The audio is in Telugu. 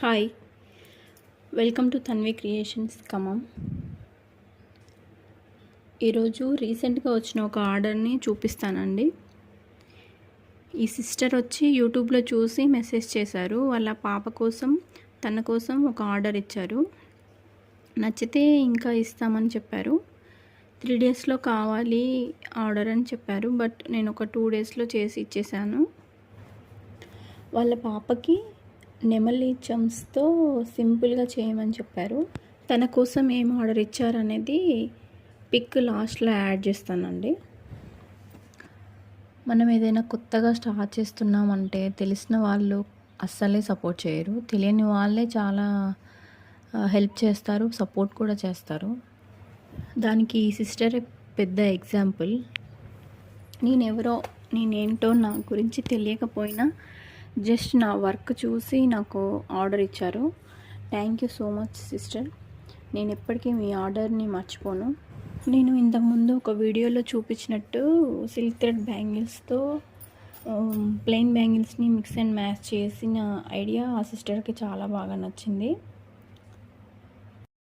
Hi, welcome to Tanvi creations Khammam. ఈరోజు రీసెంట్గా వచ్చిన ఒక ఆర్డర్ని చూపిస్తానండి. ఈ సిస్టర్ వచ్చి యూట్యూబ్లో చూసి మెసేజ్ చేశారు. వాళ్ళ పాప కోసం, తన కోసం ఒక ఆర్డర్ ఇచ్చారు. నచ్చితే ఇంకా ఇస్తామని చెప్పారు. 3 డేస్లో కావాలి ఆర్డర్ అని చెప్పారు. బట్ నేను ఒక 2 డేస్లో చేసి ఇచ్చేసాను. వాళ్ళ పాపకి నెమలి చమ్స్తో సింపుల్గా చేయమని చెప్పారు. తన కోసం ఏం ఆర్డర్ ఇచ్చారనేది పిక్ లాస్ట్లో యాడ్ చేస్తానండి. మనం ఏదైనా కొత్తగా స్టార్ట్ చేస్తున్నామంటే తెలిసిన వాళ్ళు అస్సలే సపోర్ట్ చేయరు. తెలియని వాళ్ళే చాలా హెల్ప్ చేస్తారు, సపోర్ట్ కూడా చేస్తారు. దానికి ఈ సిస్టరే పెద్ద ఎగ్జాంపుల్. నేనేంటో నా గురించి తెలియకపోయినా జస్ట్ నా వర్క్ చూసి నాకు ఆర్డర్ ఇచ్చారు. Thank you so much sister. నేను ఎప్పటికీ మీ ఆర్డర్ని మర్చిపోను. నేను ఇంతకుముందు ఒక వీడియోలో చూపించినట్టు సిల్క్ థ్రెడ్ బ్యాంగిల్స్తో ప్లెయిన్ బ్యాంగిల్స్ని మిక్స్ అండ్ మ్యాచ్ చేసిన ఐడియా ఆ సిస్టర్కి చాలా బాగా నచ్చింది.